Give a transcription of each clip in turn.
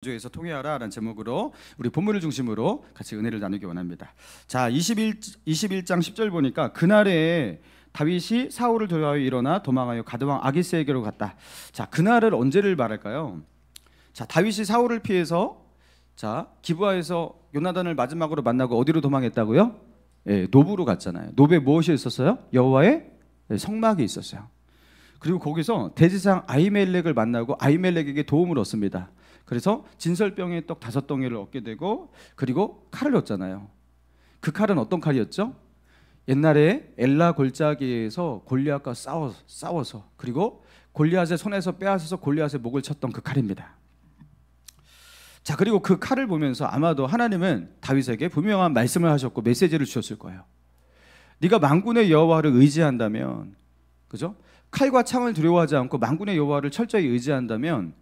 주에서 통회하라라는 제목으로 우리 본문을 중심으로 같이 은혜를 나누기 원합니다. 자, 21장 10절 보니까 그날에 다윗이 사울을 돌아하여 일어나 도망하여 가드왕 아기스에게로 갔다. 자, 그날을 언제를 말할까요? 자, 다윗이 사울을 피해서 기브아에서 요나단을 마지막으로 만나고 어디로 도망했다고요? 노브로 갔잖아요. 노브에 무엇이 있었어요? 여호와의 성막이 있었어요. 그리고 거기서 대지상 아히멜렉을 만나고 아히멜렉에게 도움을 얻습니다. 그래서 진설병의 떡 5덩이를 얻게 되고, 그리고 칼을 얻잖아요. 그 칼은 어떤 칼이었죠? 옛날에 엘라 골짜기에서 골리앗과 싸워서 그리고 골리앗의 손에서 빼앗아서 골리앗의 목을 쳤던 그 칼입니다. 자, 그리고 그 칼을 보면서 아마도 하나님은 다윗에게 분명한 말씀을 하셨고 메시지를 주셨을 거예요. 네가 만군의 여호와를 의지한다면, 그죠? 칼과 창을 두려워하지 않고 만군의 여호와를 철저히 의지한다면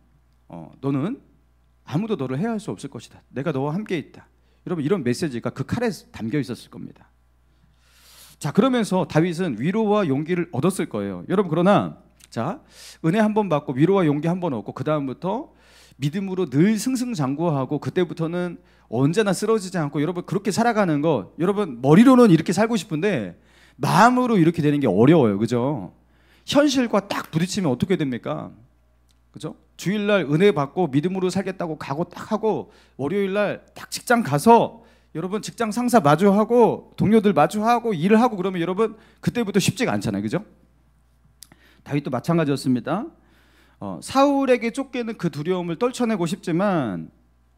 너는 아무도 너를 해할 수 없을 것이다. 내가 너와 함께 있다. 여러분, 이런 메시지가 그 칼에 담겨 있었을 겁니다. 자, 그러면서 다윗은 위로와 용기를 얻었을 거예요. 여러분, 그러나 은혜 한 번 받고 위로와 용기 한 번 얻고 그 다음부터 믿음으로 늘 승승장구하고 그때부터는 언제나 쓰러지지 않고, 여러분 그렇게 살아가는 거, 여러분 머리로는 이렇게 살고 싶은데 마음으로 이렇게 되는 게 어려워요. 그죠? 현실과 딱 부딪히면 어떻게 됩니까? 그죠? 주일날 은혜 받고 믿음으로 살겠다고 가고 딱 하고 월요일날 딱 직장 가서 여러분 직장 상사 마주하고 동료들 마주하고 일을 하고 그러면 여러분 그때부터 쉽지가 않잖아요. 그죠? 다윗도 마찬가지였습니다. 사울에게 쫓기는 그 두려움을 떨쳐내고 싶지만,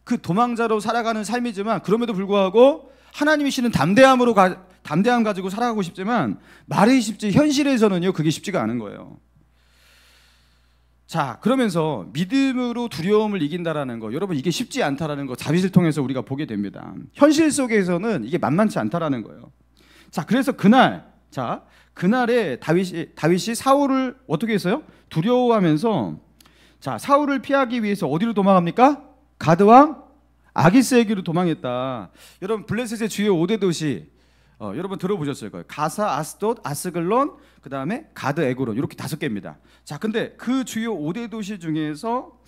그 도망자로 살아가는 삶이지만, 그럼에도 불구하고 하나님이시는 담대함 가지고 살아가고 싶지만 말이 쉽지 현실에서는요 그게 쉽지가 않은 거예요. 자, 그러면서 믿음으로 두려움을 이긴다라는 거, 여러분 이게 쉽지 않다라는 거 다윗을 통해서 우리가 보게 됩니다. 현실 속에서는 이게 만만치 않다라는 거예요. 자, 그래서 그날에 다윗이 사울을 어떻게 했어요? 두려워하면서, 사울을 피하기 위해서 어디로 도망합니까? 가드왕 아기스에게로 도망했다. 여러분, 블레셋의 주요 5대 도시 여러분 들어보셨을 거예요. 가사, 아스돗, 아스글론, 그 다음에 가드, 에그론, 이렇게 5개입니다. 자, 근데 그 주요 5대 도시 중에서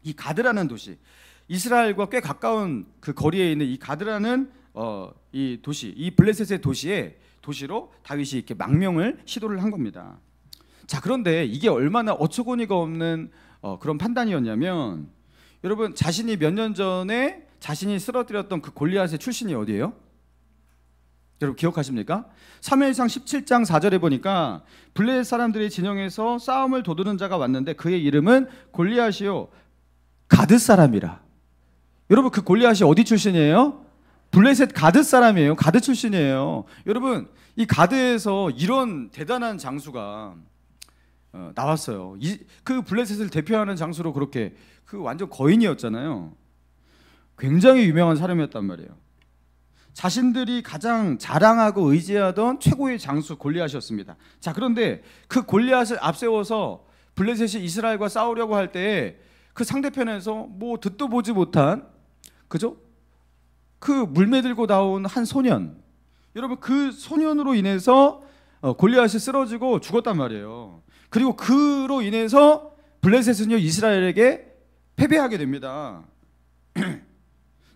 이 가드라는 도시, 이스라엘과 꽤 가까운 그 거리에 있는 이 가드라는 이 도시, 이 블레셋의 도시로 다윗이 이렇게 망명을 시도를 한 겁니다. 자, 그런데 이게 얼마나 어처구니가 없는 그런 판단이었냐면, 여러분 자신이 몇 년 전에 자신이 쓰러뜨렸던 그 골리앗의 출신이 어디예요? 여러분 기억하십니까? 사무엘상 17장 4절에 보니까 블레셋 사람들의 진영에서 싸움을 도두는 자가 왔는데 그의 이름은 골리앗이요 가드 사람이라. 여러분, 그 골리앗이 어디 출신이에요? 블레셋 가드 사람이에요. 가드 출신이에요. 여러분, 이 가드에서 이런 대단한 장수가 나왔어요. 그 블레셋을 대표하는 장수로 그렇게 그 완전 거인이었잖아요. 굉장히 유명한 사람이었단 말이에요. 자신들이 가장 자랑하고 의지하던 최고의 장수 골리앗이었습니다. 자, 그런데 그 골리앗을 앞세워서 블레셋이 이스라엘과 싸우려고 할 때 그 상대편에서 뭐 듣도 보지 못한, 그죠? 그 물매들고 나온 한 소년, 여러분 그 소년으로 인해서 골리앗이 쓰러지고 죽었단 말이에요. 그리고 그로 인해서 블레셋은요 이스라엘에게 패배하게 됩니다.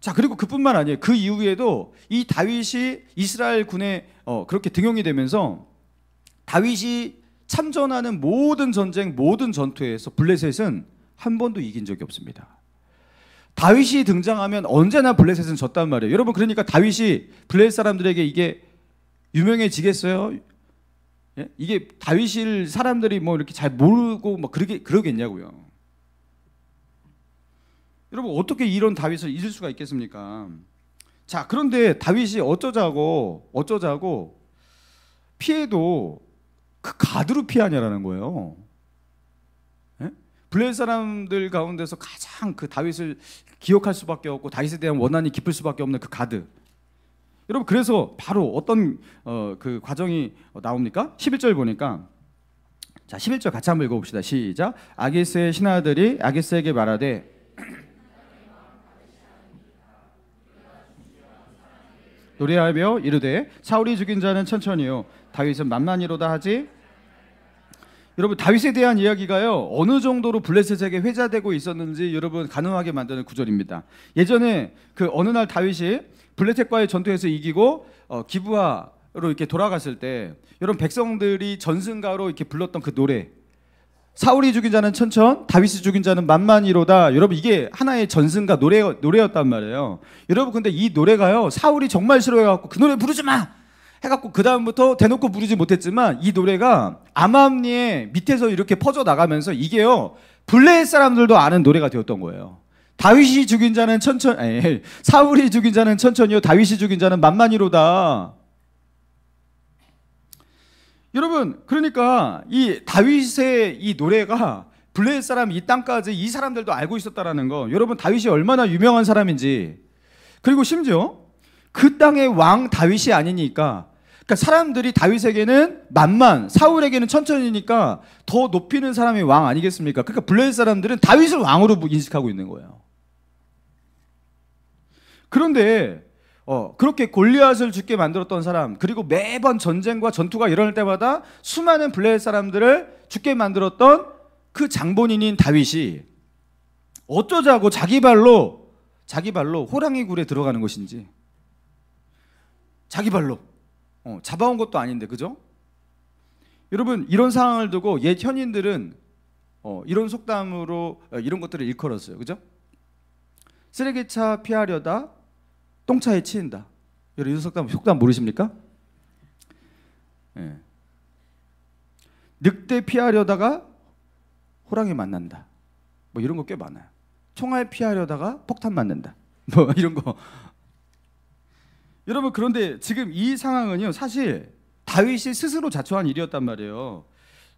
자, 그리고 그뿐만 아니에요. 그 이후에도 이 다윗이 이스라엘 군에 그렇게 등용이 되면서 다윗이 참전하는 모든 전쟁, 모든 전투에서 블레셋은 한 번도 이긴 적이 없습니다. 다윗이 등장하면 언제나 블레셋은 졌단 말이에요. 여러분, 그러니까 다윗이 블레셋 사람들에게 이게 유명해지겠어요? 예? 이게 다윗을 사람들이 뭐 이렇게 잘 모르고 뭐 그러겠냐고요. 여러분, 어떻게 이런 다윗을 잊을 수가 있겠습니까? 자, 그런데 다윗이 어쩌자고 피해도 그 가드로 피하냐라는 거예요. 예? 블레셋 사람들 가운데서 가장 그 다윗을 기억할 수밖에 없고 다윗에 대한 원한이 깊을 수밖에 없는 그 가드. 여러분, 그래서 바로 어떤 그 과정이 나옵니까? 11절 보니까, 자, 11절 같이 한번 읽어봅시다. 시작. 아기스의 신하들이 아기스에게 말하되 노래하며 이르되 사울이 죽인 자는 천천히요 다윗은 만만히로다 하지. 여러분 다윗에 대한 이야기가요 어느 정도로 블레셋에게 회자되고 있었는지 여러분 가늠하게 만드는 구절입니다. 예전에 그 어느 날 다윗이 블레셋과의 전투에서 이기고 기브아로 이렇게 돌아갔을 때 여러분 백성들이 전승가로 이렇게 불렀던 그 노래, 사울이 죽인 자는 천천, 다윗이 죽인 자는 만만이로다. 여러분 이게 하나의 전승가 노래였단 말이에요. 여러분 근데 이 노래가요 사울이 정말 싫어해갖고 그 노래 부르지 마 해갖고 그 다음부터 대놓고 부르지 못했지만 이 노래가 아맘리의 밑에서 이렇게 퍼져 나가면서 이게요 블레셋 사람들도 아는 노래가 되었던 거예요. 다윗이 죽인 자는 천천, 아니, 사울이 죽인 자는 천천히요 다윗이 죽인 자는 만만이로다. 여러분 그러니까 이 다윗의 이 노래가 블레셋 사람 이 땅까지 이 사람들도 알고 있었다라는 거. 여러분 다윗이 얼마나 유명한 사람인지. 그리고 심지어 그 땅의 왕 다윗이 아니니까, 그러니까 사람들이 다윗에게는 만만, 사울에게는 천천히니까 더 높이는 사람이 왕 아니겠습니까? 그러니까 블레셋 사람들은 다윗을 왕으로 인식하고 있는 거예요. 그런데 그렇게 골리앗을 죽게 만들었던 사람, 그리고 매번 전쟁과 전투가 일어날 때마다 수많은 블레셋 사람들을 죽게 만들었던 그 장본인인 다윗이 어쩌자고 자기 발로 호랑이 굴에 들어가는 것인지, 자기 발로 잡아온 것도 아닌데, 그죠? 여러분 이런 상황을 두고 옛 현인들은 이런 속담으로 이런 것들을 일컬었어요. 그죠? 쓰레기차 피하려다 똥차에 치인다. 여러분 이런 속담 모르십니까? 예. 늑대 피하려다가 호랑이 만난다. 뭐 이런 거 꽤 많아요. 총알 피하려다가 폭탄 맞는다. 뭐 이런 거. 여러분 그런데 지금 이 상황은요 사실 다윗이 스스로 자초한 일이었단 말이에요.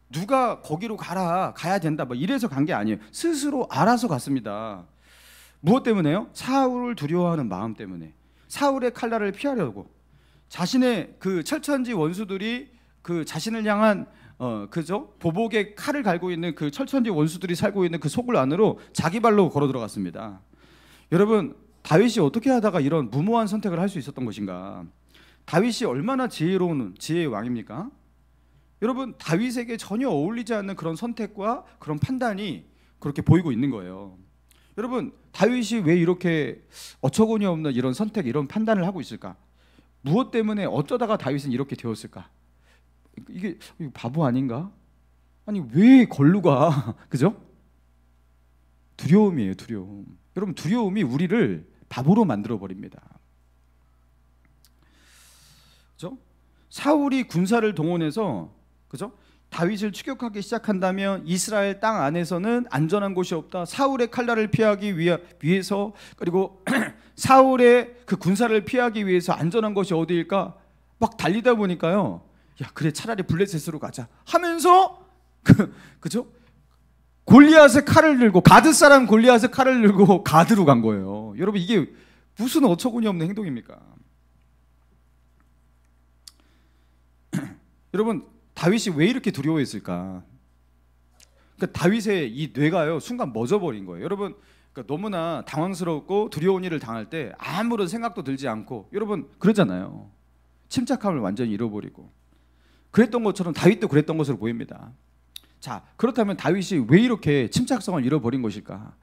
누가 거기로 가야 된다 뭐 이래서 간 게 아니에요. 스스로 알아서 갔습니다. 무엇 때문에요? 사울을 두려워하는 마음 때문에. 사울의 칼날을 피하려고. 자신의 그 철천지 원수들이 그 자신을 향한 그죠? 보복의 칼을 갈고 있는 그 철천지 원수들이 살고 있는 그 소굴 안으로 자기 발로 걸어 들어갔습니다. 여러분 다윗이 어떻게 하다가 이런 무모한 선택을 할 수 있었던 것인가? 다윗이 얼마나 지혜로운 지혜의 왕입니까? 여러분 다윗에게 전혀 어울리지 않는 그런 선택과 그런 판단이 그렇게 보이고 있는 거예요. 여러분 다윗이 왜 이렇게 어처구니 없는 이런 선택, 이런 판단을 하고 있을까? 무엇 때문에 어쩌다가 다윗은 이렇게 되었을까? 이게 바보 아닌가? 아니 왜 걸루가 그죠? 두려움이에요, 두려움. 여러분 두려움이 우리를 바보로 만들어 버립니다. 그죠? 사울이 군사를 동원해서 그죠? 다윗을 추격하기 시작한다면 이스라엘 땅 안에서는 안전한 곳이 없다. 사울의 칼날을 피하기 위해서, 그리고 사울의 그 군사를 피하기 위해서 안전한 것이 어디일까? 막 달리다 보니까요. 야 그래 차라리 블레셋으로 가자 하면서 그죠? 골리앗의 칼을 들고, 가드 사람 골리앗의 칼을 들고 가드로 간 거예요. 여러분 이게 무슨 어처구니 없는 행동입니까? 여러분 다윗이 왜 이렇게 두려워했을까? 그러니까 다윗의 이 뇌가요 순간 멎어버린 거예요. 여러분 그러니까 너무나 당황스럽고 두려운 일을 당할 때 아무런 생각도 들지 않고, 여러분 그러잖아요. 침착함을 완전히 잃어버리고. 그랬던 것처럼 다윗도 그랬던 것으로 보입니다. 자, 그렇다면 다윗이 왜 이렇게 침착성을 잃어버린 것일까?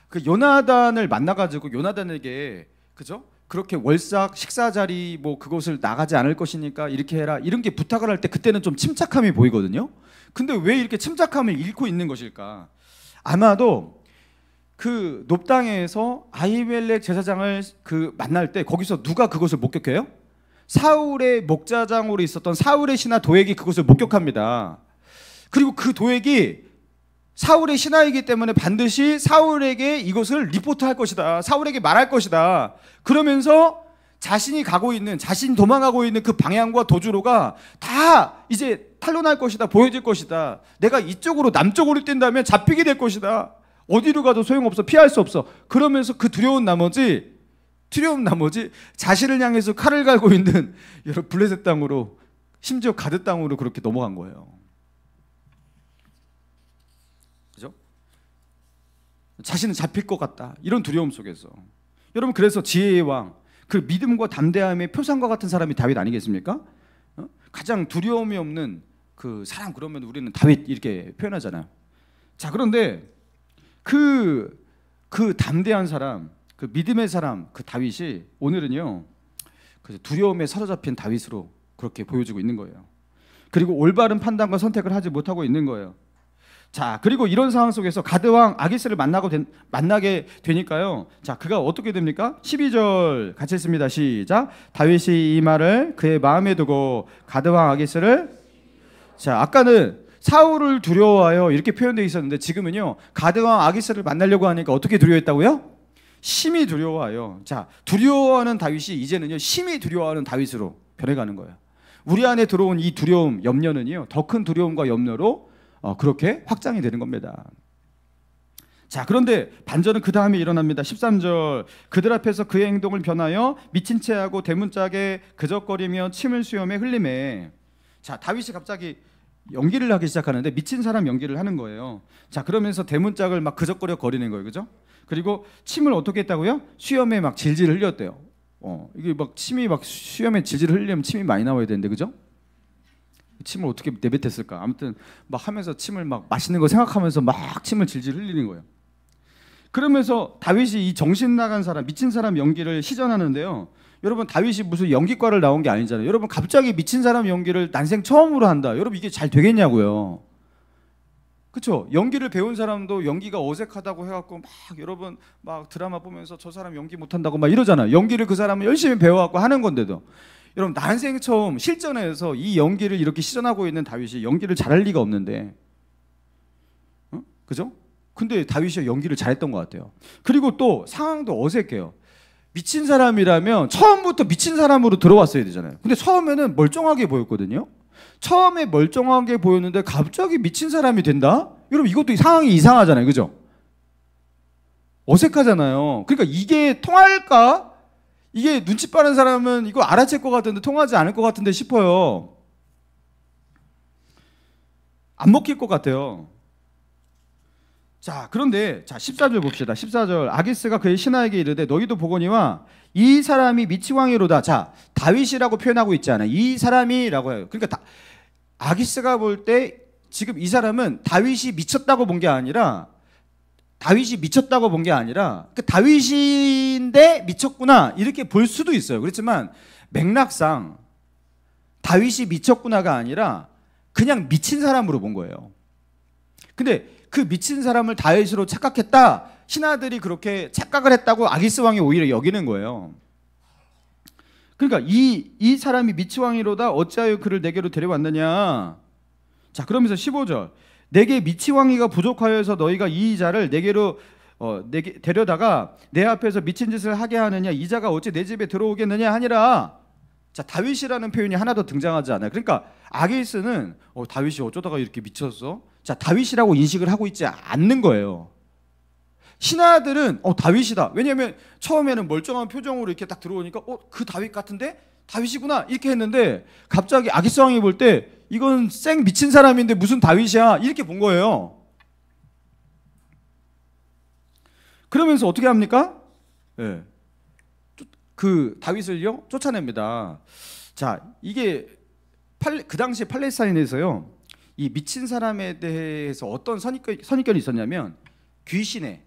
그 요나단을 만나가지고 요나단에게 그죠? 그렇게 월삭 식사 자리 뭐 그것을 나가지 않을 것이니까 이렇게 해라 이런 게 부탁을 할 때 그때는 좀 침착함이 보이거든요. 근데 왜 이렇게 침착함을 잃고 있는 것일까? 아마도 그 높당에서 아히멜렉 제사장을 그 만날 때 거기서 누가 그것을 목격해요? 사울의 목자장으로 있었던 사울의 신하 도액이 그것을 목격합니다. 그리고 그 도액이 사울의 신하이기 때문에 반드시 사울에게 이것을 리포트할 것이다. 사울에게 말할 것이다. 그러면서 자신이 도망가고 있는 그 방향과 도주로가 다 이제 탄로날 것이다. 보여질 것이다. 내가 이쪽으로 남쪽으로 뛴다면 잡히게 될 것이다. 어디로 가도 소용없어. 피할 수 없어. 그러면서 그 두려운 나머지 자신을 향해서 칼을 갈고 있는 여러분 블레셋 땅으로, 심지어 가드 땅으로 그렇게 넘어간 거예요. 그죠? 자신은 잡힐 것 같다. 이런 두려움 속에서. 여러분 그래서 지혜의 왕, 그 믿음과 담대함의 표상과 같은 사람이 다윗 아니겠습니까? 가장 두려움이 없는 그 사람 그러면 우리는 다윗 이렇게 표현하잖아요. 자, 그런데 그 담대한 사람, 그 믿음의 사람, 그 다윗이 오늘은요 그 두려움에 사로잡힌 다윗으로 그렇게 보여지고 있는 거예요. 그리고 올바른 판단과 선택을 하지 못하고 있는 거예요. 자, 그리고 이런 상황 속에서 가드왕 아기스를 만나게 되니까요. 자, 그가 어떻게 됩니까? 12절 같이 읽습니다. 시작. 다윗이 이 말을 그의 마음에 두고 가드왕 아기스를, 자, 아까는 사울을 두려워하여 이렇게 표현되어 있었는데 지금은요 가드왕 아기스를 만나려고 하니까 어떻게 두려워했다고요? 심히 두려워하여. 자, 두려워하는 다윗이 이제는요 심히 두려워하는 다윗으로 변해가는 거예요. 우리 안에 들어온 이 두려움, 염려는요 더 큰 두려움과 염려로 그렇게 확장이 되는 겁니다. 자, 그런데 반전은 그 다음에 일어납니다. 13절. 그들 앞에서 그의 행동을 변하여 미친 채 하고 대문짝에 그적거리며 침을 수염에 흘리매. 자, 다윗이 갑자기 연기를 하기 시작하는데 미친 사람 연기를 하는 거예요. 자, 그러면서 대문짝을 막 그적거려 거리는 거예요. 그죠? 그리고 침을 어떻게 했다고요? 수염에 막 질질 흘렸대요. 이게 막 침이 막 수염에 질질 흘리면 침이 많이 나와야 되는데, 그죠? 침을 어떻게 내뱉었을까? 아무튼 막 하면서 침을 막 맛있는 거 생각하면서 막 침을 질질 흘리는 거예요. 그러면서 다윗이 이 정신 나간 사람, 미친 사람 연기를 시전하는데요. 여러분, 다윗이 무슨 연기과를 나온 게 아니잖아요. 여러분, 갑자기 미친 사람 연기를 난생 처음으로 한다. 여러분, 이게 잘 되겠냐고요. 그렇죠? 연기를 배운 사람도 연기가 어색하다고 해갖고 막 여러분 막 드라마 보면서 저 사람 연기 못한다고 막 이러잖아요. 연기를 그 사람은 열심히 배워갖고 하는 건데도. 여러분, 난생 처음 실전에서 이 연기를 이렇게 시전하고 있는 다윗이 연기를 잘할 리가 없는데, 그죠? 근데 다윗이 연기를 잘했던 것 같아요. 그리고 또 상황도 어색해요. 미친 사람이라면 처음부터 미친 사람으로 들어왔어야 되잖아요. 근데 처음에는 멀쩡하게 보였거든요. 처음에 멀쩡하게 보였는데 갑자기 미친 사람이 된다? 여러분, 이것도 상황이 이상하잖아요. 그죠? 어색하잖아요. 그러니까 이게 통할까? 이게 눈치 빠른 사람은 이거 알아챌 것 같은데 통하지 않을 것 같은데 싶어요. 안 먹힐 것 같아요. 자, 그런데 자 14절 봅시다. 14절. 아기스가 그의 신하에게 이르되 너희도 보거니와 이 사람이 미치광이로다. 자, 다윗이라고 표현하고 있지 않아요. 이 사람이라고 해요. 그러니까 아기스가 볼 때 지금 이 사람은 다윗이 미쳤다고 본 게 아니라 그 다윗인데 미쳤구나 이렇게 볼 수도 있어요. 그렇지만 맥락상 다윗이 미쳤구나가 아니라 그냥 미친 사람으로 본 거예요. 근데 그 미친 사람을 다윗으로 착각했다. 신하들이 그렇게 착각을 했다고 아기스 왕이 오히려 여기는 거예요. 그러니까 이 사람이 미치왕이로다. 어찌하여 그를 내게로 데려왔느냐. 자, 그러면서 15절. 내게 미치왕이가 부족하여서 너희가 이 자를 내게로 데려다가 내 앞에서 미친 짓을 하게 하느냐. 이 자가 어찌 내 집에 들어오겠느냐 하니라. 자, 다윗이라는 표현이 하나 더 등장하지 않아요. 그러니까 아기스는 다윗이 어쩌다가 이렇게 미쳤어? 자, 다윗이라고 인식을 하고 있지 않는 거예요. 신하들은 다윗이다. 왜냐하면 처음에는 멀쩡한 표정으로 이렇게 딱 들어오니까 그 다윗 같은데? 다윗이구나 이렇게 했는데 갑자기 아기스 왕이 볼 때 이건 쌩 미친 사람인데 무슨 다윗이야 이렇게 본 거예요. 그러면서 어떻게 합니까? 네. 그 다윗을요 쫓아냅니다. 자, 이게 그 당시 팔레스타인에서요 이 미친 사람에 대해서 어떤 선입견이 있었냐면 귀신에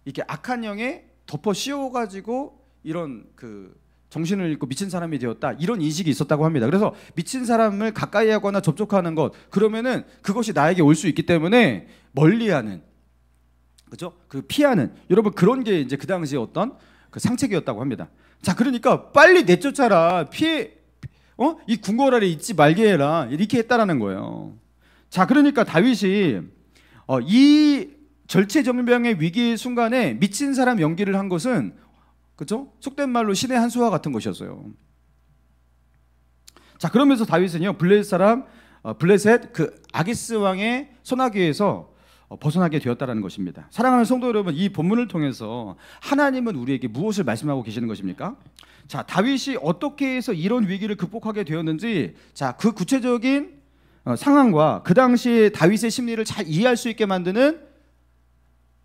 이렇게 악한 영에 덮어 씌워가지고 이런 그 정신을 잃고 미친 사람이 되었다 이런 인식이 있었다고 합니다. 그래서 미친 사람을 가까이 하거나 접촉하는 것 그러면은 그것이 나에게 올 수 있기 때문에 멀리하는, 그죠? 그 피하는, 여러분 그런 게 이제 그 당시 어떤 그 상책이었다고 합니다. 자, 그러니까 빨리 내쫓아라, 피해, 이 궁궐 아래 있지 말게 해라 이렇게 했다라는 거예요. 자, 그러니까 다윗이 이 절체절명의 위기의 순간에 미친 사람 연기를 한 것은, 그렇죠? 속된 말로 신의 한 수와 같은 것이었어요. 자, 그러면서 다윗은요 블레셋 그 아기스 왕의 손아귀에서 벗어나게 되었다라는 것입니다. 사랑하는 성도 여러분, 이 본문을 통해서 하나님은 우리에게 무엇을 말씀하고 계시는 것입니까? 자, 다윗이 어떻게 해서 이런 위기를 극복하게 되었는지, 자, 그 구체적인 상황과 그 당시에 다윗의 심리를 잘 이해할 수 있게 만드는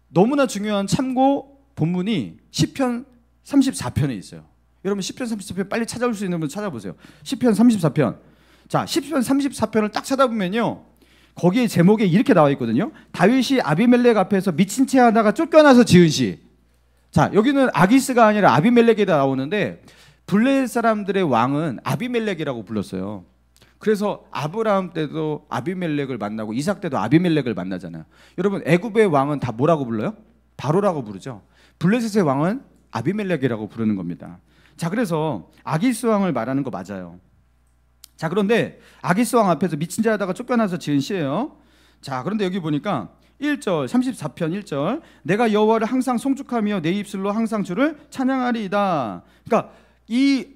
너무나 중요한 참고 본문이 시편 34편에 있어요. 여러분 시편 34편 빨리 찾아올 수 있는 분 찾아보세요. 시편 34편. 자, 10편 34편을 딱 찾아보면요, 거기에 제목에 이렇게 나와 있거든요. 다윗이 아비멜렉 앞에서 미친 채 하다가 쫓겨나서 지은 시. 자, 여기는 아기스가 아니라 아비멜렉이 나오는데 블레셋 사람들의 왕은 아비멜렉이라고 불렀어요. 그래서 아브라함 때도 아비멜렉을 만나고 이삭 때도 아비멜렉을 만나잖아요. 여러분, 애굽의 왕은 다 뭐라고 불러요? 바로라고 부르죠. 블레셋의 왕은 아비멜렉이라고 부르는 겁니다. 자, 그래서 아기스 왕을 말하는 거 맞아요. 자, 그런데 아기스 왕 앞에서 미친 자 하다가 쫓겨나서 지은 시예요. 자, 그런데 여기 보니까 1절 34편 1절 내가 여호와를 항상 송축하며 내 입술로 항상 주를 찬양하리이다. 그러니까 이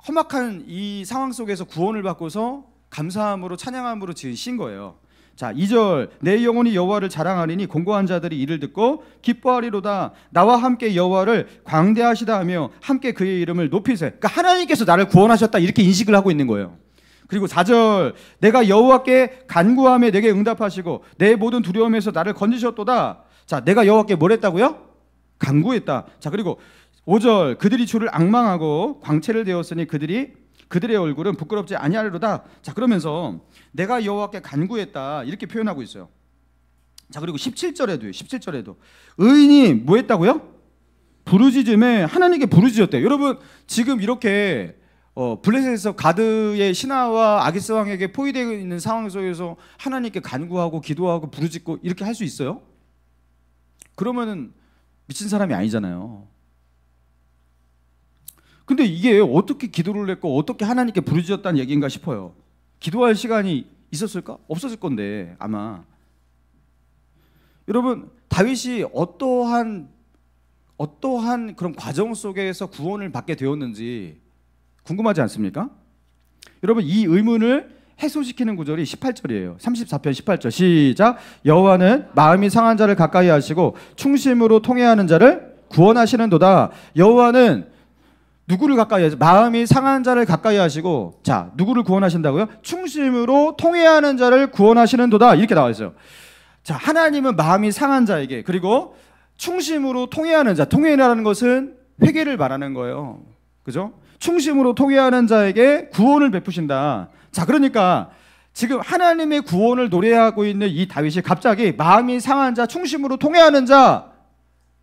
험악한 이 상황 속에서 구원을 받고서 감사함으로 찬양함으로 지은 시인 거예요. 자, 2절 내 영혼이 여호와를 자랑하리니 공고한 자들이 이를 듣고 기뻐하리로다. 나와 함께 여호와를 광대하시다 하며 함께 그의 이름을 높이세. 그러니까 하나님께서 나를 구원하셨다 이렇게 인식을 하고 있는 거예요. 그리고 4절 내가 여호와께 간구하며 내게 응답하시고 내 모든 두려움에서 나를 건지셨도다. 자, 내가 여호와께 뭘 했다고요? 간구했다. 자, 그리고 5절 그들이 주를 앙망하고 광채를 되었으니 그들의 얼굴은 부끄럽지 아니하리로다. 자, 그러면서 내가 여호와께 간구했다 이렇게 표현하고 있어요. 자, 그리고 17절에도 의인이 뭐 했다고요? 부르짖음에 하나님께 부르짖었대요. 여러분, 지금 이렇게 블레셋에서 가드의 신하와 아기스 왕에게 포위되어 있는 상황 속에서 하나님께 간구하고 기도하고 부르짖고 이렇게 할 수 있어요? 그러면은 미친 사람이 아니잖아요. 근데 이게 어떻게 기도를 했고 어떻게 하나님께 부르짖었다는 얘기인가 싶어요. 기도할 시간이 있었을까? 없었을 건데 아마. 여러분, 다윗이 어떠한 그런 과정 속에서 구원을 받게 되었는지 궁금하지 않습니까? 여러분, 이 의문을 해소시키는 구절이 18절이에요. 34편 18절 시작. 여호와는 마음이 상한 자를 가까이 하시고 충심으로 통회하는 자를 구원하시는도다. 여호와는 누구를 가까이 하죠? 마음이 상한 자를 가까이 하시고, 자, 누구를 구원하신다고요? 충심으로 통회하는 자를 구원하시는도다 이렇게 나와 있어요. 자, 하나님은 마음이 상한 자에게, 그리고 충심으로 통회하는 자, 통회라는 것은 회개를 말하는 거예요. 그죠? 충심으로 통회하는 자에게 구원을 베푸신다. 자, 그러니까 지금 하나님의 구원을 노래하고 있는 이 다윗이 갑자기 마음이 상한 자, 충심으로 통회하는 자,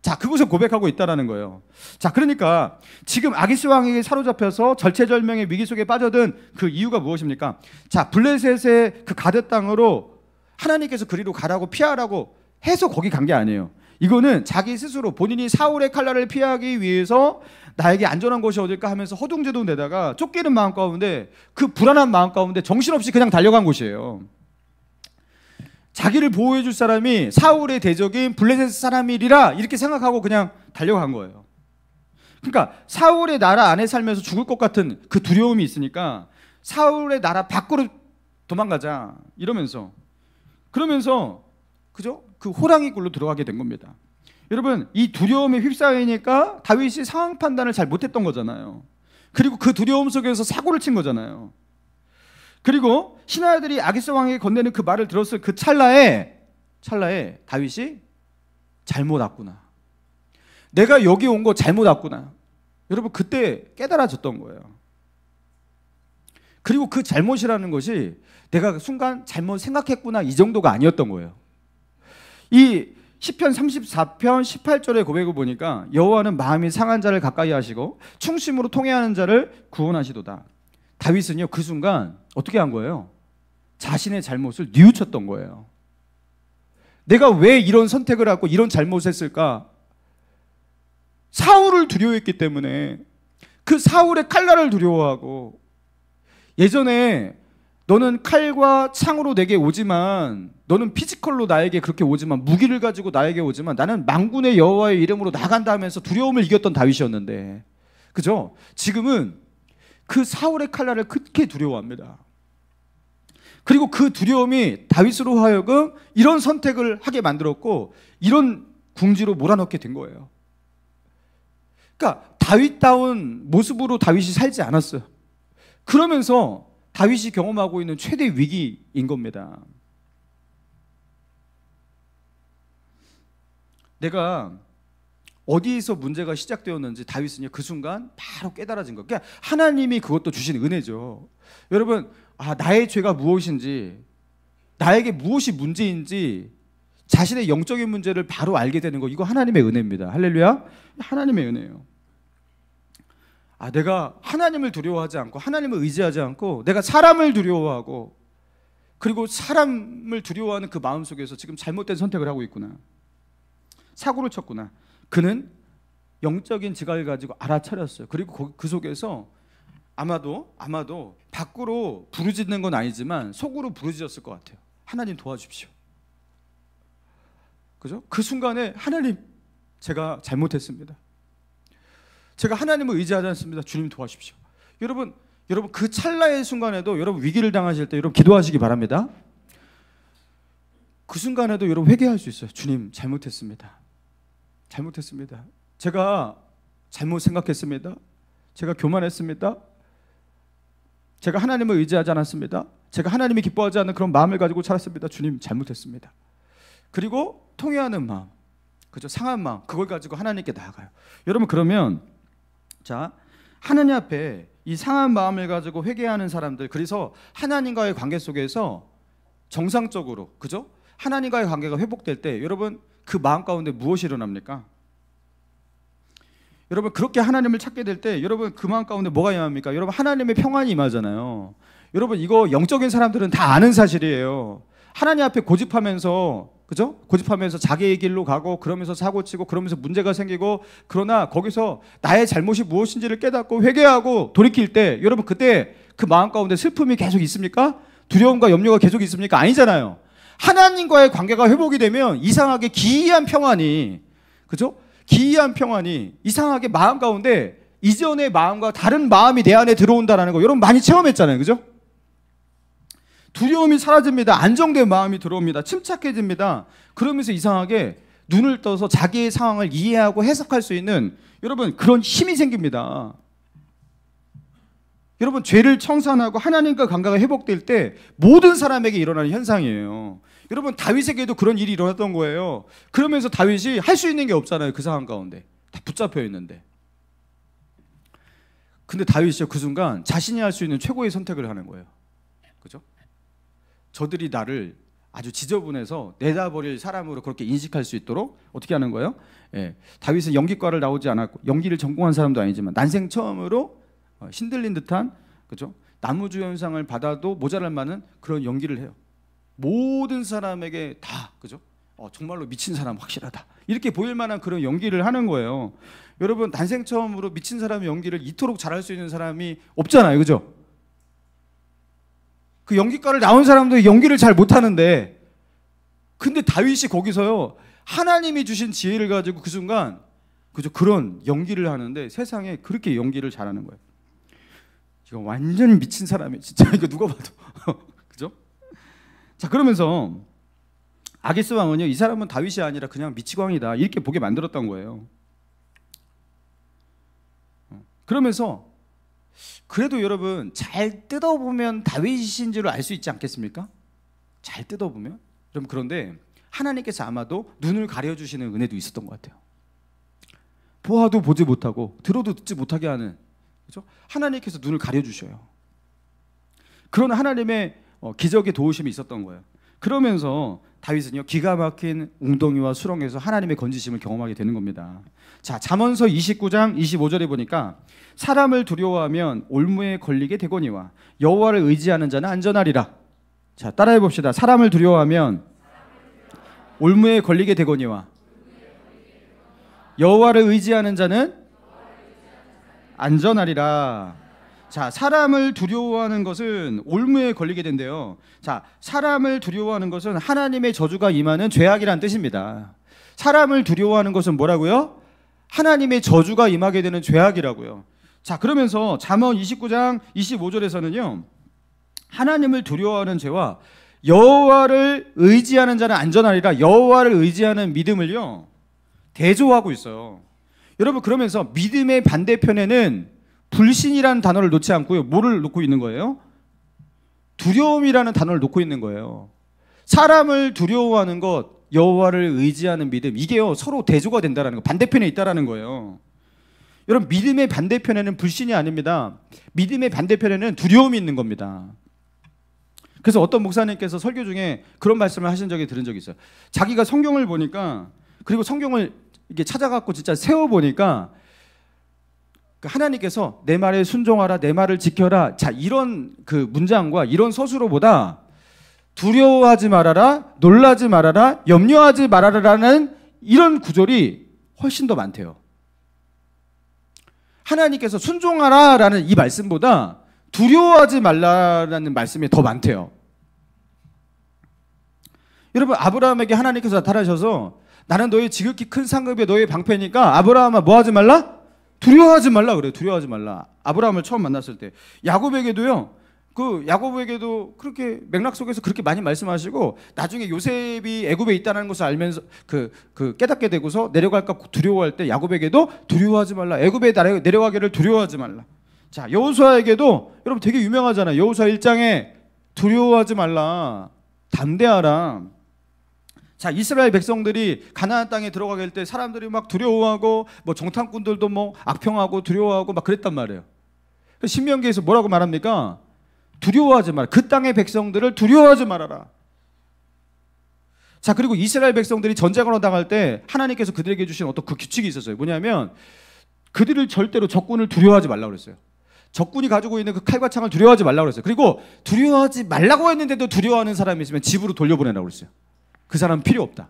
자, 그것을 고백하고 있다는 거예요. 자, 그러니까 지금 아기스 왕에게 사로잡혀서 절체절명의 위기 속에 빠져든 그 이유가 무엇입니까? 자, 블레셋의 그 가드 땅으로 하나님께서 그리로 가라고 피하라고 해서 거기 간 게 아니에요. 이거는 자기 스스로 본인이 사울의 칼날을 피하기 위해서 나에게 안전한 곳이 어딜까 하면서 허둥지둥 대다가 쫓기는 마음 가운데, 그 불안한 마음 가운데 정신없이 그냥 달려간 곳이에요. 자기를 보호해 줄 사람이 사울의 대적인 블레셋 사람이리라 이렇게 생각하고 그냥 달려간 거예요. 그러니까 사울의 나라 안에 살면서 죽을 것 같은 그 두려움이 있으니까 사울의 나라 밖으로 도망가자 이러면서, 그러면서 그죠? 그 호랑이 굴로 들어가게 된 겁니다. 여러분, 이 두려움에 휩싸이니까 다윗이 상황 판단을 잘 못했던 거잖아요. 그리고 그 두려움 속에서 사고를 친 거잖아요. 그리고 신하들이 아기스 왕에게 건네는 그 말을 들었을 그 찰나에 다윗이 잘못 왔구나, 내가 여기 온 거 잘못 왔구나, 여러분 그때 깨달아졌던 거예요. 그리고 그 잘못이라는 것이 내가 순간 잘못 생각했구나 이 정도가 아니었던 거예요. 이 시편 34편 18절의 고백을 보니까 여호와는 마음이 상한 자를 가까이 하시고 충심으로 통회하는 자를 구원하시도다. 다윗은요, 그 순간 어떻게 한 거예요? 자신의 잘못을 뉘우쳤던 거예요. 내가 왜 이런 선택을 하고 이런 잘못을 했을까? 사울을 두려워했기 때문에, 그 사울의 칼날을 두려워하고, 예전에 너는 칼과 창으로 내게 오지만, 너는 피지컬로 나에게 그렇게 오지만, 무기를 가지고 나에게 오지만 나는 만군의 여호와의 이름으로 나간다 하면서 두려움을 이겼던 다윗이었는데, 그죠? 지금은 그 사울의 칼날을 크게 두려워합니다. 그리고 그 두려움이 다윗으로 하여금 이런 선택을 하게 만들었고 이런 궁지로 몰아넣게 된 거예요. 그러니까 다윗다운 모습으로 다윗이 살지 않았어요. 그러면서 다윗이 경험하고 있는 최대 위기인 겁니다. 내가 어디에서 문제가 시작되었는지 다윗은요, 그 순간 바로 깨달아진 거예요. 그러니까 하나님이 그것도 주신 은혜죠. 여러분, 나의 죄가 무엇인지, 나에게 무엇이 문제인지 자신의 영적인 문제를 바로 알게 되는 거, 이거 하나님의 은혜입니다. 할렐루야. 하나님의 은혜예요. 내가 하나님을 두려워하지 않고 하나님을 의지하지 않고 내가 사람을 두려워하고, 그리고 사람을 두려워하는 그 마음 속에서 지금 잘못된 선택을 하고 있구나, 사고를 쳤구나. 그는 영적인 지각을 가지고 알아차렸어요. 그리고 그 속에서 아마도 밖으로 부르짖는 건 아니지만 속으로 부르짖었을 것 같아요. 하나님 도와주십시오. 그죠? 그 순간에 하나님, 제가 잘못했습니다. 제가 하나님을 의지하지 않습니다. 주님 도와주십시오. 여러분 그 찰나의 순간에도 여러분 위기를 당하실 때 여러분 기도하시기 바랍니다. 그 순간에도 여러분 회개할 수 있어요. 주님 잘못했습니다. 제가 잘못 생각했습니다. 제가 교만했습니다. 제가 하나님을 의지하지 않았습니다. 제가 하나님이 기뻐하지 않는 그런 마음을 가지고 살았습니다. 주님 잘못했습니다. 그리고 통회하는 마음, 그죠? 상한 마음, 그걸 가지고 하나님께 나아가요. 여러분 그러면 자, 하나님 앞에 이 상한 마음을 가지고 회개하는 사람들, 그래서 하나님과의 관계 속에서 정상적으로, 그죠? 하나님과의 관계가 회복될 때 여러분 그 마음 가운데 무엇이 일어납니까? 여러분 그렇게 하나님을 찾게 될 때 여러분 그 마음 가운데 뭐가 임합니까? 여러분 하나님의 평안이 임하잖아요. 여러분 이거 영적인 사람들은 다 아는 사실이에요. 하나님 앞에 고집하면서, 그죠? 고집하면서 자기의 길로 가고, 그러면서 사고치고, 그러면서 문제가 생기고, 그러나 거기서 나의 잘못이 무엇인지를 깨닫고 회개하고 돌이킬 때 여러분 그때 그 마음 가운데 슬픔이 계속 있습니까? 두려움과 염려가 계속 있습니까? 아니잖아요. 하나님과의 관계가 회복이 되면 이상하게 기이한 평안이, 그죠? 기이한 평안이 이상하게 마음 가운데 이전의 마음과 다른 마음이 내 안에 들어온다는 거 여러분 많이 체험했잖아요. 그죠? 두려움이 사라집니다. 안정된 마음이 들어옵니다. 침착해집니다. 그러면서 이상하게 눈을 떠서 자기의 상황을 이해하고 해석할 수 있는 여러분 그런 힘이 생깁니다. 여러분 죄를 청산하고 하나님과 관계가 회복될 때 모든 사람에게 일어나는 현상이에요. 여러분 다윗에게도 그런 일이 일어났던 거예요. 그러면서 다윗이 할 수 있는 게 없잖아요. 그 상황 가운데 다 붙잡혀 있는데. 근데 다윗이 그 순간 자신이 할 수 있는 최고의 선택을 하는 거예요. 그죠? 저들이 나를 아주 지저분해서 내다버릴 사람으로 그렇게 인식할 수 있도록 어떻게 하는 거예요? 다윗은 연기과를 나오지 않았고 연기를 전공한 사람도 아니지만 난생 처음으로 신들린 듯한, 그죠? 나무주 현상을 받아도 모자랄 만한 그런 연기를 해요. 모든 사람에게 다, 그죠? 정말로 미친 사람 확실하다 이렇게 보일 만한 그런 연기를 하는 거예요. 여러분 난생 처음으로 미친 사람의 연기를 이토록 잘할 수 있는 사람이 없잖아요. 그죠? 그 연기과를 나온 사람도 연기를 잘 못하는데, 근데 다윗이 거기서요 하나님이 주신 지혜를 가지고 그 순간, 그죠? 그런 연기를 하는데 세상에 그렇게 연기를 잘하는 거예요. 이거 완전 미친 사람이 진짜 이거 누가 봐도 그죠? 자, 그러면서 아기스 왕은요 이 사람은 다윗이 아니라 그냥 미치광이다 이렇게 보게 만들었던 거예요. 그러면서 그래도 여러분 잘 뜯어보면 다윗인 줄 알 수 있지 않겠습니까? 잘 뜯어보면. 여러분 그런데 하나님께서 아마도 눈을 가려주시는 은혜도 있었던 것 같아요. 보아도 보지 못하고 들어도 듣지 못하게 하는, 그렇죠? 하나님께서 눈을 가려주셔요. 그런 하나님의 기적의 도우심이 있었던 거예요. 그러면서 다윗은요 기가 막힌 웅덩이와 수렁에서 하나님의 건지심을 경험하게 되는 겁니다. 자, 잠언서 29장 25절에 보니까 사람을 두려워하면 올무에 걸리게 되거니와 여호와를 의지하는 자는 안전하리라. 자, 따라해 봅시다. 사람을 두려워하면 올무에 걸리게 되거니와 여호와를 의지하는 자는 안전하리라. 자, 사람을 두려워하는 것은 올무에 걸리게 된대요. 자, 사람을 두려워하는 것은 하나님의 저주가 임하는 죄악이란 뜻입니다. 사람을 두려워하는 것은 뭐라고요? 하나님의 저주가 임하게 되는 죄악이라고요. 자, 그러면서 잠언 29장 25절에서는요 하나님을 두려워하는 죄와 여호와를 의지하는 자는 안전하리라, 여호와를 의지하는 믿음을요 대조하고 있어요. 여러분 그러면서 믿음의 반대편에는 불신이라는 단어를 놓지 않고요 뭐를 놓고 있는 거예요? 두려움이라는 단어를 놓고 있는 거예요. 사람을 두려워하는 것, 여호와를 의지하는 믿음, 이게요 서로 대조가 된다는 거, 반대편에 있다라는 거예요. 여러분 믿음의 반대편에는 불신이 아닙니다. 믿음의 반대편에는 두려움이 있는 겁니다. 그래서 어떤 목사님께서 설교 중에 그런 말씀을 하신 적이 들은 적이 있어요. 자기가 성경을 보니까, 그리고 성경을 이게 찾아갖고 진짜 세워 보니까 하나님께서 내 말에 순종하라, 내 말을 지켜라. 자, 이런 그 문장과 이런 서술어보다 두려워하지 말아라, 놀라지 말아라, 염려하지 말아라라는 이런 구절이 훨씬 더 많대요. 하나님께서 순종하라라는 이 말씀보다 두려워하지 말라라는 말씀이 더 많대요. 여러분, 아브라함에게 하나님께서 나타나셔서 나는 너의 지극히 큰 상급에 너의 방패니까 아브라함아 뭐 하지 말라? 두려워하지 말라 그래요. 두려워하지 말라. 아브라함을 처음 만났을 때 야곱에게도요. 야곱에게도 그렇게 맥락 속에서 그렇게 많이 말씀하시고, 나중에 요셉이 애굽에 있다는 것을 알면서 깨닫게 되고서 내려갈까 두려워할 때 야곱에게도 두려워하지 말라. 애굽에 내려가기를 두려워하지 말라. 자, 여호수아에게도 여러분 되게 유명하잖아요. 여호수아 1장에 두려워하지 말라. 담대하라. 자, 이스라엘 백성들이 가나안 땅에 들어가게 할 때 사람들이 막 두려워하고 뭐 정탐꾼들도 뭐 악평하고 두려워하고 막 그랬단 말이에요. 신명기에서 뭐라고 말합니까? 두려워하지 마라. 그 땅의 백성들을 두려워하지 말아라. 자, 그리고 이스라엘 백성들이 전쟁으로 나갈 때 하나님께서 그들에게 주신 어떤 그 규칙이 있었어요. 뭐냐면 그들을 절대로 적군을 두려워하지 말라고 그랬어요. 적군이 가지고 있는 그 칼과 창을 두려워하지 말라고 그랬어요. 그리고 두려워하지 말라고 했는데도 두려워하는 사람이 있으면 집으로 돌려보내라고 그랬어요. 그 사람은 필요 없다.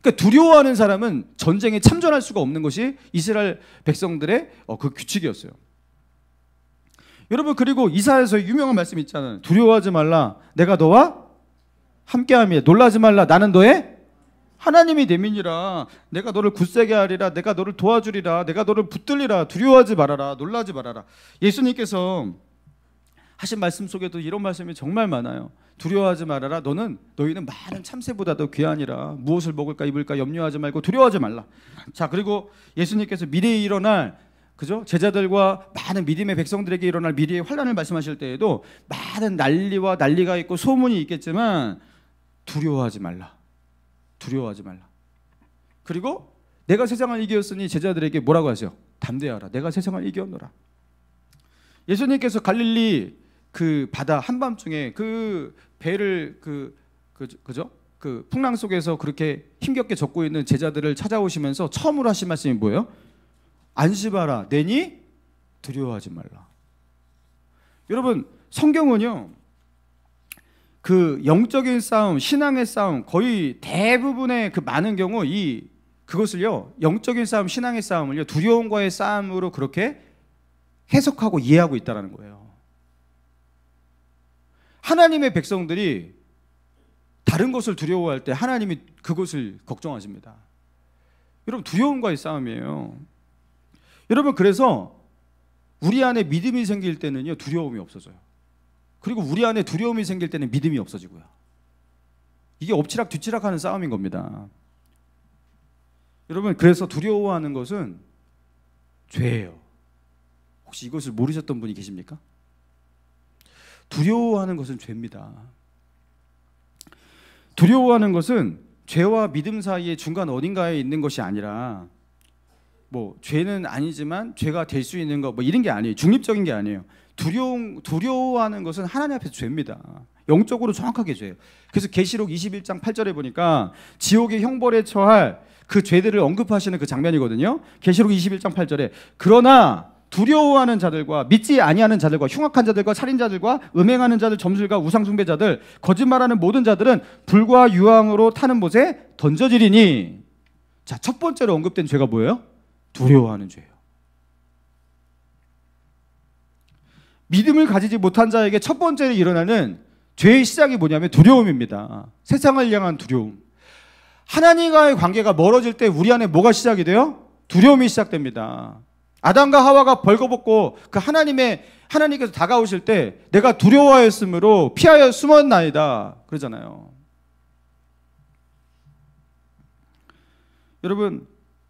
그러니까 두려워하는 사람은 전쟁에 참전할 수가 없는 것이 이스라엘 백성들의 그 규칙이었어요. 여러분, 그리고 이사야서 유명한 말씀 있잖아요. 두려워하지 말라. 내가 너와 함께함이야. 놀라지 말라. 나는 너의 하나님이 됨이니라. 내가 너를 굳세게 하리라. 내가 너를 도와주리라. 내가 너를 붙들리라. 두려워하지 말아라. 놀라지 말아라. 예수님께서 하신 말씀 속에도 이런 말씀이 정말 많아요. 두려워하지 말아라. 너희는 많은 참새보다도 귀하니라. 무엇을 먹을까 입을까 염려하지 말고 두려워하지 말라. 자, 그리고 예수님께서 미래에 일어날 그죠? 제자들과 많은 믿음의 백성들에게 일어날 미래의 환난을 말씀하실 때에도 많은 난리가 있고 소문이 있겠지만 두려워하지 말라. 두려워하지 말라. 그리고 내가 세상을 이겼으니 제자들에게 뭐라고 하세요? 담대하라. 내가 세상을 이겼노라. 예수님께서 갈릴리 그 바다 한밤중에 그 배를 그죠? 그 풍랑 속에서 그렇게 힘겹게 젓고 있는 제자들을 찾아오시면서 처음으로 하신 말씀이 뭐예요? 안심하라. 내니 두려워하지 말라. 여러분, 성경은요, 그 영적인 싸움, 신앙의 싸움, 거의 대부분의 그 많은 경우 그것을요, 영적인 싸움, 신앙의 싸움을요, 두려움과의 싸움으로 그렇게 해석하고 이해하고 있다는 거예요. 하나님의 백성들이 다른 것을 두려워할 때 하나님이 그것을 걱정하십니다. 여러분, 두려움과의 싸움이에요. 여러분, 그래서 우리 안에 믿음이 생길 때는요, 두려움이 없어져요. 그리고 우리 안에 두려움이 생길 때는 믿음이 없어지고요. 이게 엎치락 뒤치락 하는 싸움인 겁니다. 여러분, 그래서 두려워하는 것은 죄예요. 혹시 이것을 모르셨던 분이 계십니까? 두려워하는 것은 죄입니다. 두려워하는 것은 죄와 믿음 사이의 중간 어딘가에 있는 것이 아니라, 뭐 죄는 아니지만 죄가 될 수 있는 거 뭐 이런 게 아니에요. 중립적인 게 아니에요. 두려워하는 것은 하나님 앞에서 죄입니다. 영적으로 정확하게 죄예요. 그래서 계시록 21장 8절에 보니까 지옥의 형벌에 처할 그 죄들을 언급하시는 그 장면이거든요. 계시록 21장 8절에 그러나 두려워하는 자들과 믿지 아니하는 자들과 흉악한 자들과 살인자들과 음행하는 자들, 점술과 우상숭배자들, 거짓말하는 모든 자들은 불과 유황으로 타는 못에 던져지리니. 자, 첫 번째로 언급된 죄가 뭐예요? 두려워하는 죄예요. 믿음을 가지지 못한 자에게 첫 번째로 일어나는 죄의 시작이 뭐냐면 두려움입니다. 세상을 향한 두려움. 하나님과의 관계가 멀어질 때 우리 안에 뭐가 시작이 돼요? 두려움이 시작됩니다. 아담과 하와가 벌거벗고 그 하나님께서 다가오실 때 내가 두려워하였으므로 피하여 숨었나이다 그러잖아요. 여러분,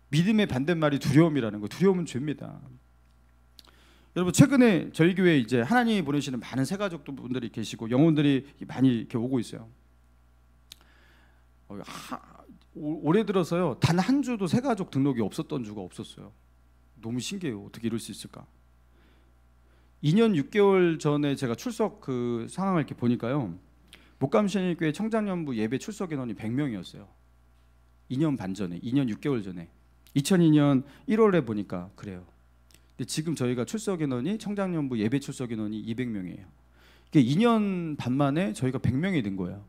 믿음의 반대말이 두려움이라는 거. 두려움은 죄입니다. 여러분, 최근에 저희 교회에 이제 하나님이 보내시는 많은 새가족 분들이 계시고 영혼들이 많이 이렇게 오고 있어요. 올해 들어서요, 단 한 주도 새가족 등록이 없었던 주가 없었어요. 너무 신기해요. 어떻게 이럴 수 있을까? 2년 6개월 전에 제가 출석 그 상황을 이렇게 보니까요. 목감신일교회 청장년부 예배 출석 인원이 100명이었어요. 2년 반 전에, 2년 6개월 전에. 2002년 1월에 보니까 그래요. 근데 지금 저희가 출석 인원이 청장년부 예배 출석 인원이 200명이에요. 이게 2년 반 만에 저희가 100명이 된 거예요.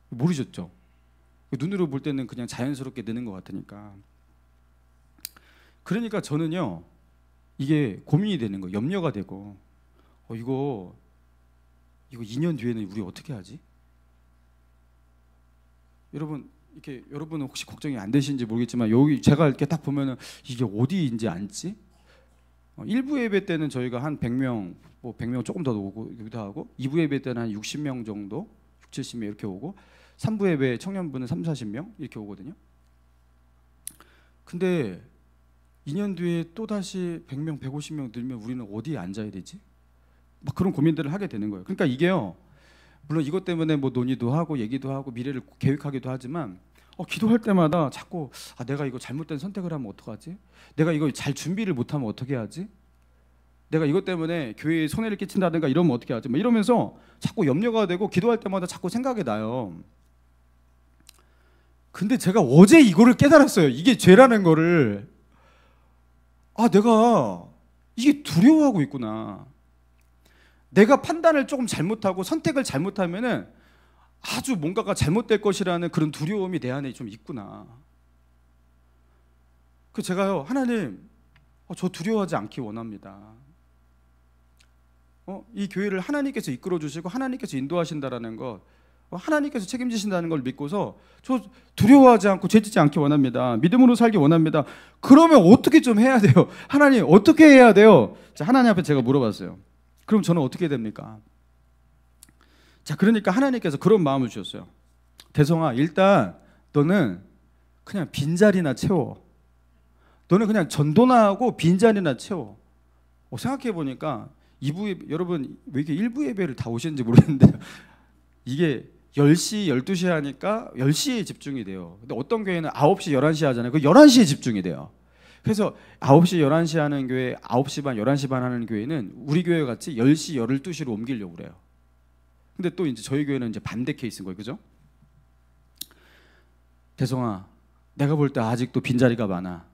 모르셨죠? 눈으로 볼 때는 그냥 자연스럽게 느는 것 같으니까. 그러니까 저는요, 이게 고민이 되는 거예요. 염려가 되고, 이거 2년 뒤에는 우리 어떻게 하지? 여러분은 혹시 걱정이 안 되시는지 모르겠지만, 여기 제가 이렇게 딱 보면은 이게 어디인지 앉지? 1부 예배 때는 저희가 한 100명, 뭐 100명 조금 더 오기도 하고, 2부 예배 때는 한 60명 정도, 6, 70명 이렇게 오고, 3부 예배 청년부는 3, 40명 이렇게 오거든요. 근데 2년 뒤에 또 다시 100명, 150명 늘면 우리는 어디에 앉아야 되지? 막 그런 고민들을 하게 되는 거예요. 그러니까 이게요, 물론 이것 때문에 뭐 논의도 하고 얘기도 하고 미래를 계획하기도 하지만 기도할 때마다 자꾸 내가 이거 잘못된 선택을 하면 어떡하지? 내가 이거 잘 준비를 못하면 어떻게 하지? 내가 이것 때문에 교회에 손해를 끼친다든가 이러면 어떻게 하지? 막 이러면서 자꾸 염려가 되고 기도할 때마다 자꾸 생각이 나요. 근데 제가 어제 이거를 깨달았어요. 이게 죄라는 거를. 내가 이게 두려워하고 있구나. 내가 판단을 조금 잘못하고 선택을 잘못하면은 아주 뭔가가 잘못될 것이라는 그런 두려움이 내 안에 좀 있구나. 그 제가요, 하나님, 저 두려워하지 않기 원합니다. 이 교회를 하나님께서 이끌어 주시고 하나님께서 인도하신다라는 것, 하나님께서 책임지신다는 걸 믿고서 저 두려워하지 않고 죄짓지 않기 원합니다. 믿음으로 살기 원합니다. 그러면 어떻게 좀 해야 돼요? 하나님 어떻게 해야 돼요? 자, 하나님 앞에 제가 물어봤어요. 그럼 저는 어떻게 됩니까? 자, 그러니까 하나님께서 그런 마음을 주셨어요. 대성아, 일단 너는 그냥 빈자리나 채워. 너는 그냥 전도나 하고 빈자리나 채워. 생각해 보니까 2부 여러분 왜 이렇게 1부 예배를 다 오시는지 모르겠는데 이게 10시, 12시 하니까 10시에 집중이 돼요. 근데 어떤 교회는 9시, 11시 하잖아요. 그 11시에 집중이 돼요. 그래서 9시, 11시 하는 교회, 9시 반, 11시 반 하는 교회는 우리 교회 같이 10시, 12시로 옮기려고 그래요. 근데 또 이제 저희 교회는 이제 반대 케이스인 거예요. 그죠? 대성아, 내가 볼 때 아직도 빈자리가 많아.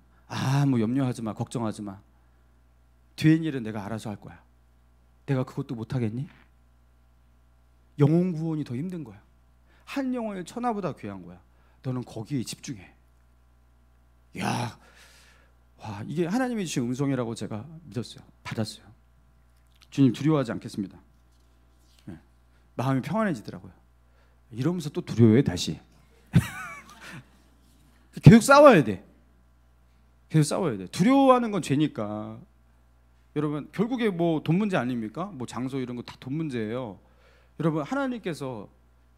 뭐 염려하지 마, 걱정하지 마. 뒤에 일은 내가 알아서 할 거야. 내가 그것도 못 하겠니? 영혼 구원이 더 힘든 거야. 한 영혼이 천하보다 귀한 거야. 너는 거기에 집중해. 이게 하나님이 주신 음성이라고 제가 믿었어요. 받았어요. 주님 두려워하지 않겠습니다. 마음이 평안해지더라고요. 이러면서 또 두려워해 다시. 계속 싸워야 돼. 계속 싸워야 돼. 두려워하는 건 죄니까. 여러분 결국에 뭐 돈 문제 아닙니까? 뭐 장소 이런 거 다 돈 문제예요. 여러분 하나님께서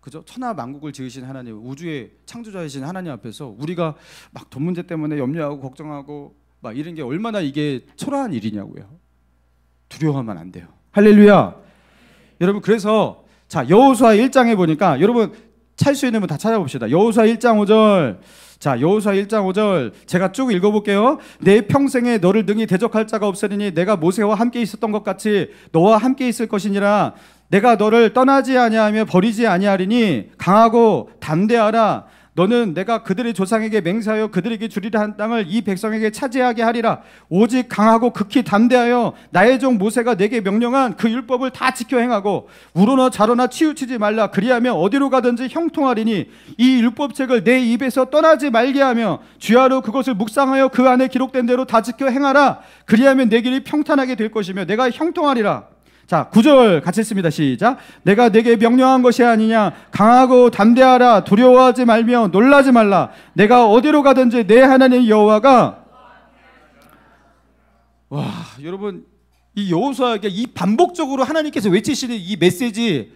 그죠? 천하 만국을 지으신 하나님, 우주의 창조자이신 하나님 앞에서 우리가 막 돈 문제 때문에 염려하고 걱정하고 막 이런 게 얼마나 이게 초라한 일이냐고요. 두려워하면 안 돼요. 할렐루야. 여러분 그래서 자 여호수아 1장에 보니까 여러분 찾을 수 있는 분 다 찾아봅시다. 여호수아 1장 5절. 자 여호수아 1장 5절 제가 쭉 읽어볼게요. 내 평생에 너를 능히 대적할 자가 없으리니 내가 모세와 함께 있었던 것 같이 너와 함께 있을 것이니라. 내가 너를 떠나지 아니하며 버리지 아니하리니 강하고 담대하라. 너는 내가 그들의 조상에게 맹세하여 그들에게 주리라 한 땅을 이 백성에게 차지하게 하리라. 오직 강하고 극히 담대하여 나의 종 모세가 내게 명령한 그 율법을 다 지켜 행하고 우로나 좌로나 치우치지 말라. 그리하면 어디로 가든지 형통하리니 이 율법책을 내 입에서 떠나지 말게 하며 주야로 그것을 묵상하여 그 안에 기록된 대로 다 지켜 행하라. 그리하면 내 길이 평탄하게 될 것이며 내가 형통하리라. 자 9절 같이 읽습니다. 시작. 내가 내게 명령한 것이 아니냐. 강하고 담대하라. 두려워하지 말며 놀라지 말라. 내가 어디로 가든지 내 하나님 여호와가 여러분 이 여호수아에게 이 반복적으로 하나님께서 외치시는 이 메시지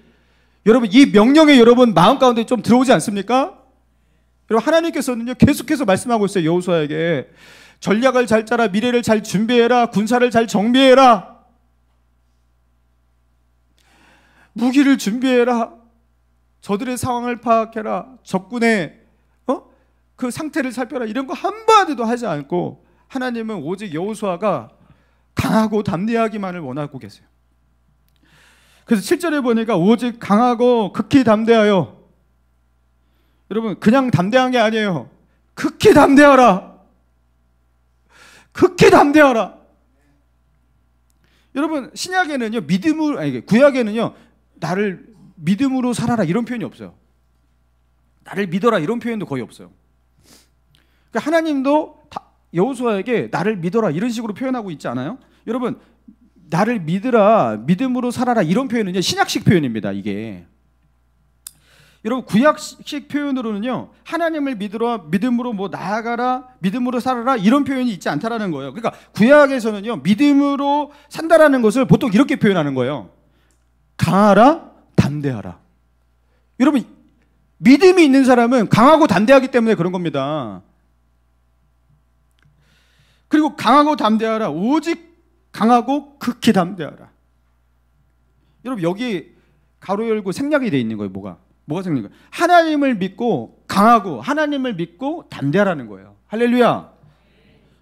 여러분 이 명령에 여러분 마음 가운데 좀 들어오지 않습니까? 여러분 하나님께서는요 계속해서 말씀하고 있어요. 여호수아에게 전략을 잘 짜라. 미래를 잘 준비해라. 군사를 잘 정비해라. 무기를 준비해라. 저들의 상황을 파악해라. 적군의 그 상태를 살펴라. 이런 거 한마디도 하지 않고 하나님은 오직 여호수아가 강하고 담대하기만을 원하고 계세요. 그래서 7절에 보니까 오직 강하고 극히 담대하여. 여러분, 그냥 담대한 게 아니에요. 극히 담대하라. 극히 담대하라. 여러분, 신약에는요, 믿음으로, 아니, 구약에는요, 나를 믿음으로 살아라 이런 표현이 없어요. 나를 믿어라 이런 표현도 거의 없어요. 그러니까 하나님도 여호수아에게 나를 믿어라 이런 식으로 표현하고 있지 않아요? 여러분, 나를 믿으라, 믿음으로 살아라 이런 표현은요, 신약식 표현입니다. 이게 여러분, 구약식 표현으로는요, 하나님을 믿으라, 믿음으로 뭐 나아가라, 믿음으로 살아라 이런 표현이 있지 않다라는 거예요. 그러니까 구약에서는요, 믿음으로 산다라는 것을 보통 이렇게 표현하는 거예요. 강하라, 담대하라. 여러분, 믿음이 있는 사람은 강하고 담대하기 때문에 그런 겁니다. 그리고 강하고 담대하라, 오직 강하고 극히 담대하라. 여러분, 여기 가로 열고 생략이 돼 있는 거예요. 뭐가 생긴 거예요? 하나님을 믿고 강하고, 하나님을 믿고 담대하라는 거예요. 할렐루야.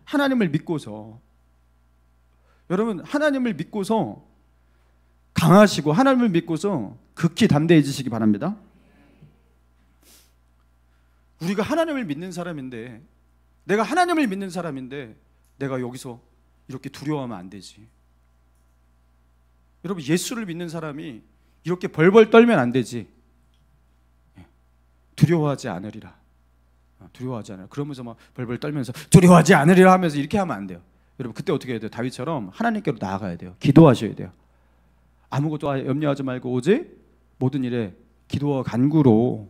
하나님을 믿고서, 여러분, 하나님을 믿고서 강하시고 하나님을 믿고서 극히 담대해지시기 바랍니다. 우리가 하나님을 믿는 사람인데, 내가 하나님을 믿는 사람인데 내가 여기서 이렇게 두려워하면 안 되지. 여러분, 예수를 믿는 사람이 이렇게 벌벌 떨면 안 되지. 두려워하지 않으리라. 두려워하지 않으리라. 그러면서 막 벌벌 떨면서 두려워하지 않으리라 하면서 이렇게 하면 안 돼요. 여러분, 그때 어떻게 해야 돼요? 다윗처럼 하나님께로 나아가야 돼요. 기도하셔야 돼요. 아무것도 염려하지 말고 오직 모든 일에 기도와 간구로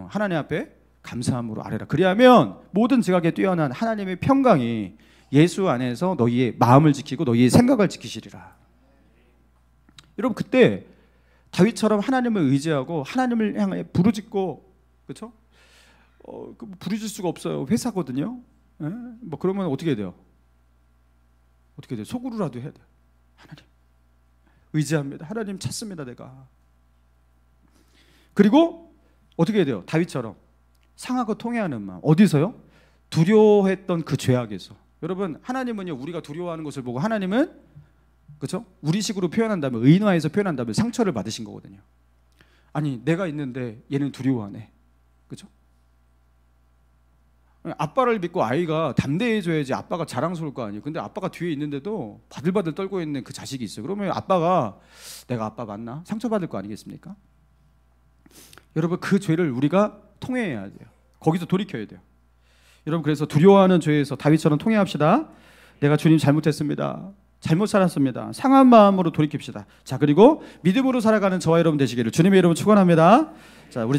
하나님 앞에 감사함으로 아뢰라. 그리하면 모든 지각에 뛰어난 하나님의 평강이 예수 안에서 너희의 마음을 지키고 너희의 생각을 지키시리라. 여러분, 그때 다윗처럼 하나님을 의지하고 하나님을 향해 부르짖고, 그렇죠? 부르짖을 수가 없어요. 회사거든요. 예? 뭐 그러면 어떻게 해야 돼요? 어떻게 돼요? 속으로라도 해야 돼요. 하나님 의지합니다. 하나님 찾습니다. 내가. 그리고 어떻게 해야 돼요? 다윗처럼 상하고 통회하는 마음. 어디서요? 두려워했던 그 죄악에서. 여러분, 하나님은요, 우리가 두려워하는 것을 보고 하나님은, 그렇죠? 우리식으로 표현한다면, 의인화해서 표현한다면 상처를 받으신 거거든요. 아니, 내가 있는데 얘는 두려워하네. 그렇죠? 아빠를 믿고 아이가 담대해져야지 아빠가 자랑스러울 거 아니에요. 근데 아빠가 뒤에 있는데도 바들바들 떨고 있는 그 자식이 있어요. 그러면 아빠가 내가 아빠 맞나? 상처받을 거 아니겠습니까? 여러분, 그 죄를 우리가 통회해야 돼요. 거기서 돌이켜야 돼요. 여러분, 그래서 두려워하는 죄에서 다윗처럼 통회합시다. 내가 주님 잘못했습니다. 잘못 살았습니다. 상한 마음으로 돌이킵시다. 자, 그리고 믿음으로 살아가는 저와 여러분 되시기를 주님의 이름으로 축원합니다. 자, 우리